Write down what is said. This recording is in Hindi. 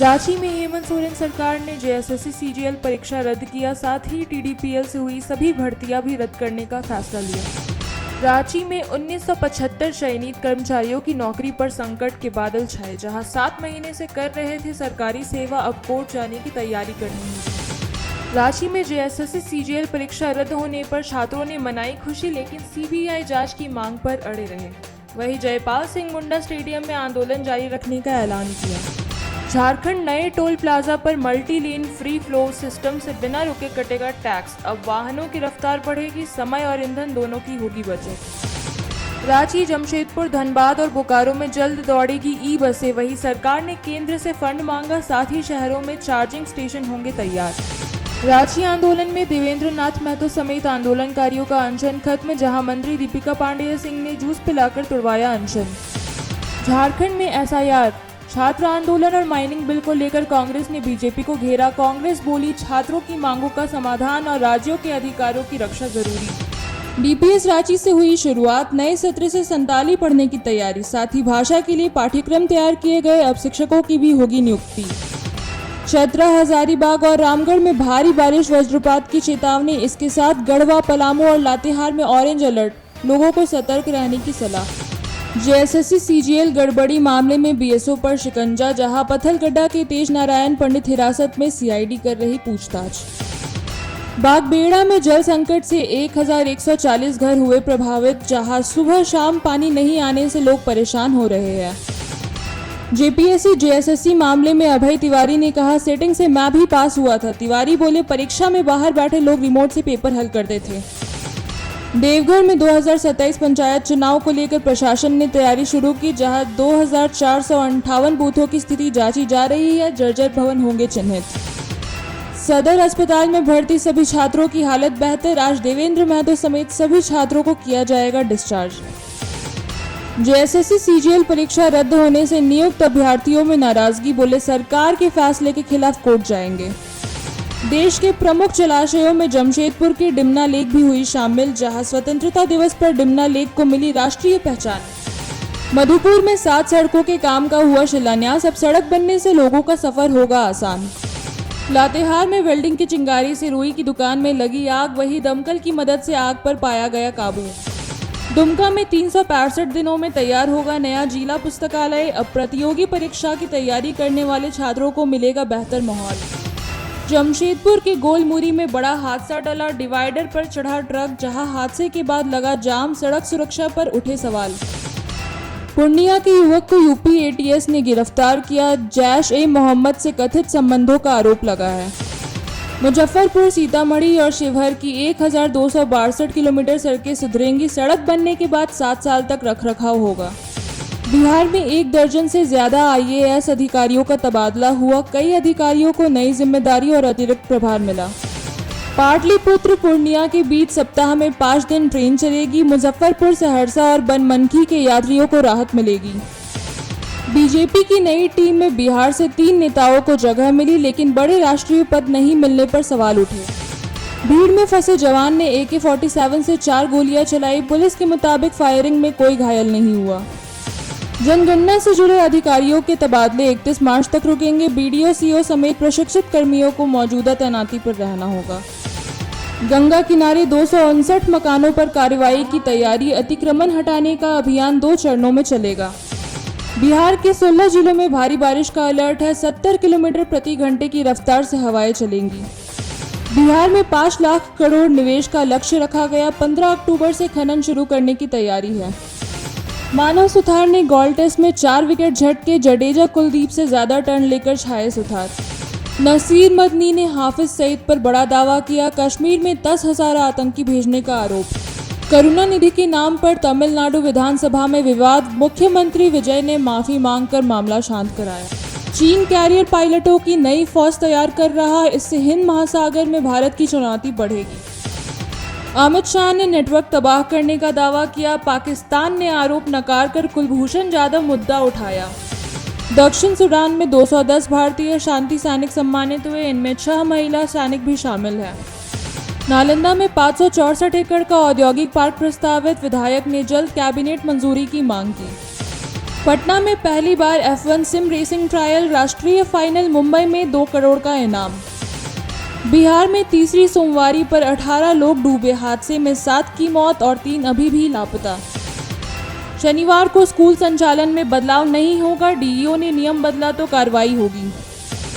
रांची में हेमंत सोरेन सरकार ने जेएसएससी सीजीएल परीक्षा रद्द किया, साथ ही टीडीपीएल से हुई सभी भर्तियां भी रद्द करने का फैसला लिया। रांची में 1975 चयनित कर्मचारियों की नौकरी पर संकट के बादल छाए, जहां 7 महीने से कर रहे थे सरकारी सेवा, अब कोर्ट जाने की तैयारी करनी होगी। रांची में जेएसएससी सीजीएल परीक्षा रद्द होने पर छात्रों ने मनाई खुशी, लेकिन सीबीआई जांच की मांग पर अड़े रहे। वहीं जयपाल सिंह मुंडा स्टेडियम में आंदोलन जारी रखने का ऐलान किया। झारखंड नए टोल प्लाजा पर multi lane free flow system से बिना रुके कटेगा टैक्स, अब वाहनों की रफ्तार बढ़ेगी, समय और ईंधन दोनों की होगी बचत। रांची, जमशेदपुर, धनबाद और बोकारो में जल्द दौड़ेगी ई बसें। वहीं सरकार ने केंद्र से फंड मांगा, साथ ही शहरों में चार्जिंग स्टेशन होंगे तैयार। रांची आंदोलन में देवेंद्र नाथ महतो समेत आंदोलनकारियों का अनशन खत्म, जहां मंत्री दीपिका पांडेय सिंह ने जूस पिलाकर तुड़वाया अनशन। झारखंड में एसआईआर, छात्र आंदोलन और माइनिंग बिल को लेकर कांग्रेस ने बीजेपी को घेरा। कांग्रेस बोली, छात्रों की मांगों का समाधान और राज्यों के अधिकारों की रक्षा जरूरी। डीपीएस रांची से हुई शुरुआत, नए सत्र से संताली पढ़ने की तैयारी, साथ ही भाषा के लिए पाठ्यक्रम तैयार किए गए, अब शिक्षकों की भी होगी नियुक्ति। चतरा, हजारीबाग और रामगढ़ में भारी बारिश, वज्रपात की चेतावनी, इसके साथ गढ़वा, पलामू और लातेहार में ऑरेंज अलर्ट, लोगों को सतर्क रहने की सलाह। जेएसएससी सीजीएल गड़बड़ी मामले में बीएसओ पर शिकंजा, जहां पत्थलगड्ढा के तेज नारायण पंडित हिरासत में, सीआईडी कर रही पूछताछ। बागबेड़ा में जल संकट से 1140 घर हुए प्रभावित, जहां सुबह शाम पानी नहीं आने से लोग परेशान हो रहे हैं। जेपीएससी जेएसएससी मामले में अभय तिवारी ने कहा, सेटिंग से मैं भी पास हुआ था। तिवारी बोले, परीक्षा में बाहर बैठे लोग रिमोट से पेपर हल करते थे। देवघर में 2027 पंचायत चुनाव को लेकर प्रशासन ने तैयारी शुरू की, जहां 2458 बूथों की स्थिति जांची जा रही है, जर्जर भवन होंगे चिन्हित। सदर अस्पताल में भर्ती सभी छात्रों की हालत बेहतर, आज देवेंद्र महतो समेत सभी छात्रों को किया जाएगा डिस्चार्ज। जेएसएससी सीजीएल परीक्षा रद्द होने से नियुक्त अभ्यर्थियों में नाराजगी, बोले सरकार के फैसले के खिलाफ कोर्ट जाएंगे। देश के प्रमुख जलाशयों में जमशेदपुर की डिमना लेक भी हुई शामिल, जहां स्वतंत्रता दिवस पर डिमना लेक को मिली राष्ट्रीय पहचान। मधुपुर में 7 सड़कों के काम का हुआ शिलान्यास, अब सड़क बनने से लोगों का सफर होगा आसान। लातेहार में वेल्डिंग की चिंगारी से रुई की दुकान में लगी आग, वही दमकल की मदद से आग पर पाया गया काबू। दुमका में 365 दिनों में तैयार होगा नया जिला पुस्तकालय, अब प्रतियोगी परीक्षा की तैयारी करने वाले छात्रों को मिलेगा बेहतर माहौल। जमशेदपुर के गोलमुरी में बड़ा हादसा टला, डिवाइडर पर चढ़ा ट्रक, जहां हादसे के बाद लगा जाम, सड़क सुरक्षा पर उठे सवाल। पूर्णिया के युवक को यूपी एटीएस ने गिरफ्तार किया, जैश-ए-मोहम्मद से कथित संबंधों का आरोप लगा है। मुजफ्फरपुर, सीतामढ़ी और शिवहर की 1262 किलोमीटर सड़कें सुधरेंगी, सड़क बनने के बाद 7 साल तक रखरखाव होगा। बिहार में 1 दर्जन से ज्यादा आईएएस अधिकारियों का तबादला हुआ, कई अधिकारियों को नई जिम्मेदारी और अतिरिक्त प्रभार मिला। पाटलिपुत्र पूर्णिया के बीच सप्ताह में 5 दिन ट्रेन चलेगी, मुजफ्फरपुर, सहरसा और बनमनखी के यात्रियों को राहत मिलेगी। बीजेपी की नई टीम में बिहार से 3 नेताओं को जगह मिली, लेकिन बड़े राष्ट्रीय पद नहीं मिलने पर सवाल उठे। भीड़ में फंसे जवान ने AK-47 से 4 गोलियां चलाई, पुलिस के मुताबिक फायरिंग में कोई घायल नहीं हुआ। जनगणना से जुड़े अधिकारियों के तबादले 31 मार्च तक रुकेंगे, बीडीओ, सीओ समेत प्रशिक्षित कर्मियों को मौजूदा तैनाती पर रहना होगा। गंगा किनारे 259 मकानों पर कार्रवाई की तैयारी, अतिक्रमण हटाने का अभियान 2 चरणों में चलेगा। बिहार के 16 जिलों में भारी बारिश का अलर्ट है, 70 किलोमीटर प्रति घंटे की रफ्तार से हवाएं चलेंगी। बिहार में 5 लाख करोड़ निवेश का लक्ष्य रखा गया, 15 अक्टूबर से खनन शुरू करने की तैयारी है। मानव सुथार ने गोल टेस्ट में 4 विकेट झटके, जडेजा कुलदीप से ज्यादा टर्न लेकर छाए सुथार। नसीर मदनी ने हाफिज सईद पर बड़ा दावा किया, कश्मीर में 10,000 आतंकी भेजने का आरोप। करुणानिधि के नाम पर तमिलनाडु विधानसभा में विवाद, मुख्यमंत्री विजय ने माफी मांगकर मामला शांत कराया। चीन कैरियर पायलटों की नई फौज तैयार कर रहा है, इससे हिंद महासागर में भारत की चुनौती बढ़ेगी। अमित शाह ने नेटवर्क तबाह करने का दावा किया, पाकिस्तान ने आरोप नकार कर कुलभूषण जाधव मुद्दा उठाया। दक्षिण सूडान में 210 भारतीय शांति सैनिक सम्मानित हुए, इनमें 6 महिला सैनिक भी शामिल हैं। नालंदा में 564 एकड़ का औद्योगिक पार्क प्रस्तावित, विधायक ने जल्द कैबिनेट मंजूरी की मांग की। पटना में पहली बार F1 सिम रेसिंग ट्रायल, राष्ट्रीय फाइनल मुंबई में 2 करोड़ का इनाम। बिहार में तीसरी सोमवारी पर 18 लोग डूबे, हादसे में 7 की मौत और 3 अभी भी लापता। शनिवार को स्कूल संचालन में बदलाव नहीं होगा, डीईओ ने नियम बदला तो कार्रवाई होगी।